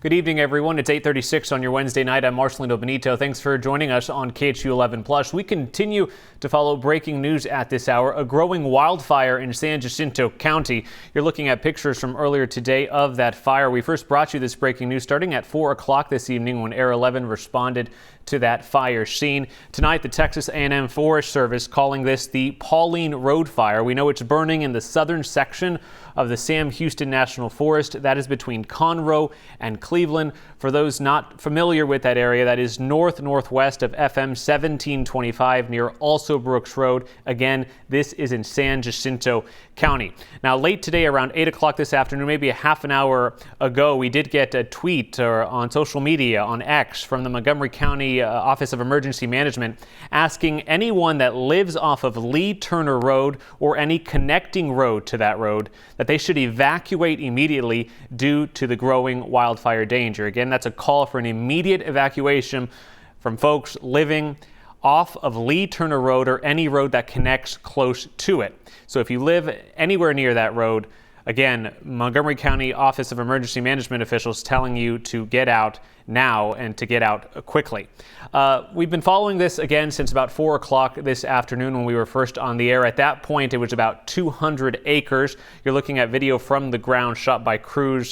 Good evening, everyone. It's 8:36 on your Wednesday night. I'm Marcelino Benito. Thanks for joining us on KHU 11 Plus. We continue to follow breaking news at this hour. A growing wildfire in San Jacinto County. You're looking at pictures from earlier today of that fire. We first brought you this breaking news starting at 4 o'clock this evening when Air 11 responded to that fire scene. Tonight, the Texas A&M Forest Service calling this the Pauline Road Fire. We know it's burning in the southern section of the Sam Houston National Forest. That is between Conroe and Cleveland. For those not familiar with that area, that is northwest of FM 1725 near Also Brooks Road. Again, this is in San Jacinto County. Now, late today, around 8 o'clock this afternoon, maybe a half an hour ago, we did get a tweet on social media, on X, from the Montgomery County Office of Emergency Management asking anyone that lives off of Lee Turner Road or any connecting road to that road that they should evacuate immediately due to the growing wildfire danger. Again, that's a call for an immediate evacuation from folks living off of Lee Turner Road or any road that connects close to it. So if you live anywhere near that road, again, Montgomery County Office of Emergency Management officials telling you to get out now and to get out quickly. We've been following this again since about 4 o'clock this afternoon when we were first on the air. At that point, it was about 200 acres. You're looking at video from the ground shot by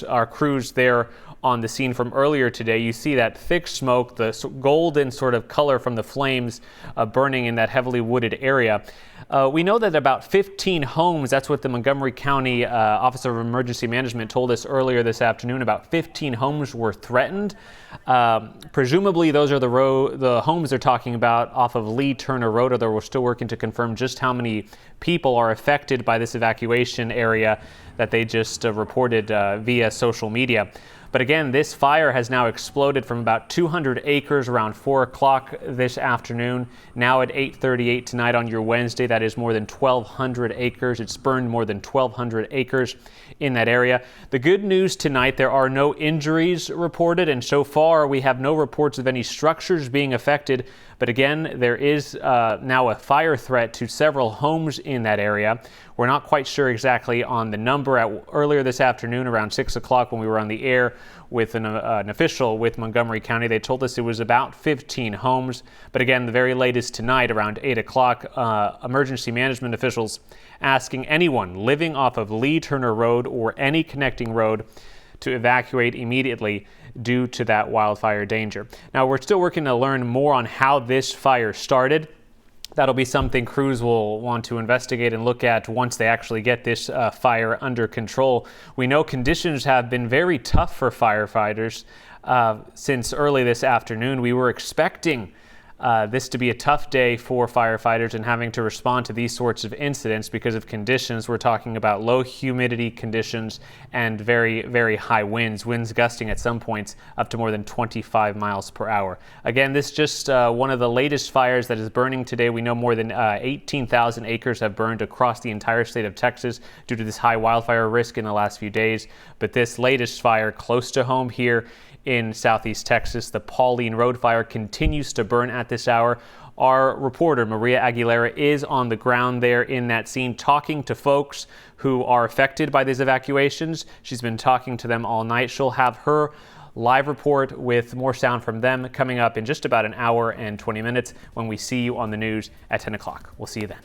our crews there on the scene from earlier today. You see that thick smoke, the golden sort of color from the flames burning in that heavily wooded area. We know that about 15 homes, that's what the Montgomery County Office of Emergency Management told us earlier this afternoon, about 15 homes were threatened. Presumably those are the homes they're talking about off of Lee Turner Road, although we're still working to confirm just how many people are affected by this evacuation area that they just reported via social media. But again, this fire has now exploded from about 200 acres around 4 o'clock this afternoon. Now at 8:38 tonight on your Wednesday, that is more than 1,200 acres. It's burned more than 1,200 acres in that area. The good news tonight, there are no injuries reported, and so far we have no reports of any structures being affected. But again, there is now a fire threat to several homes in that area. We're not quite sure exactly on the number. Earlier this afternoon, around 6 o'clock, when we were on the air with an official with Montgomery County, they told us it was about 15 homes. But again, the very latest tonight, around 8 o'clock, emergency management officials asking anyone living off of Lee Turner Road or any connecting road to evacuate immediately due to that wildfire danger. Now, we're still working to learn more on how this fire started. That'll be something crews will want to investigate and look at once they actually get this fire under control. We know conditions have been very tough for firefighters since early this afternoon. We were expecting this to be a tough day for firefighters and having to respond to these sorts of incidents because of conditions. We're talking about low humidity conditions and very, very high winds gusting at some points up to more than 25 miles per hour. Again, this is just one of the latest fires that is burning today. We know more than 18,000 acres have burned across the entire state of Texas due to this high wildfire risk in the last few days. But this latest fire close to home here in southeast Texas, the Pauline Road Fire, continues to burn at this hour. Our reporter, Maria Aguilera, is on the ground there in that scene talking to folks who are affected by these evacuations. She's been talking to them all night. She'll have her live report with more sound from them coming up in just about an hour and 20 minutes when we see you on the news at 10 o'clock. We'll see you then.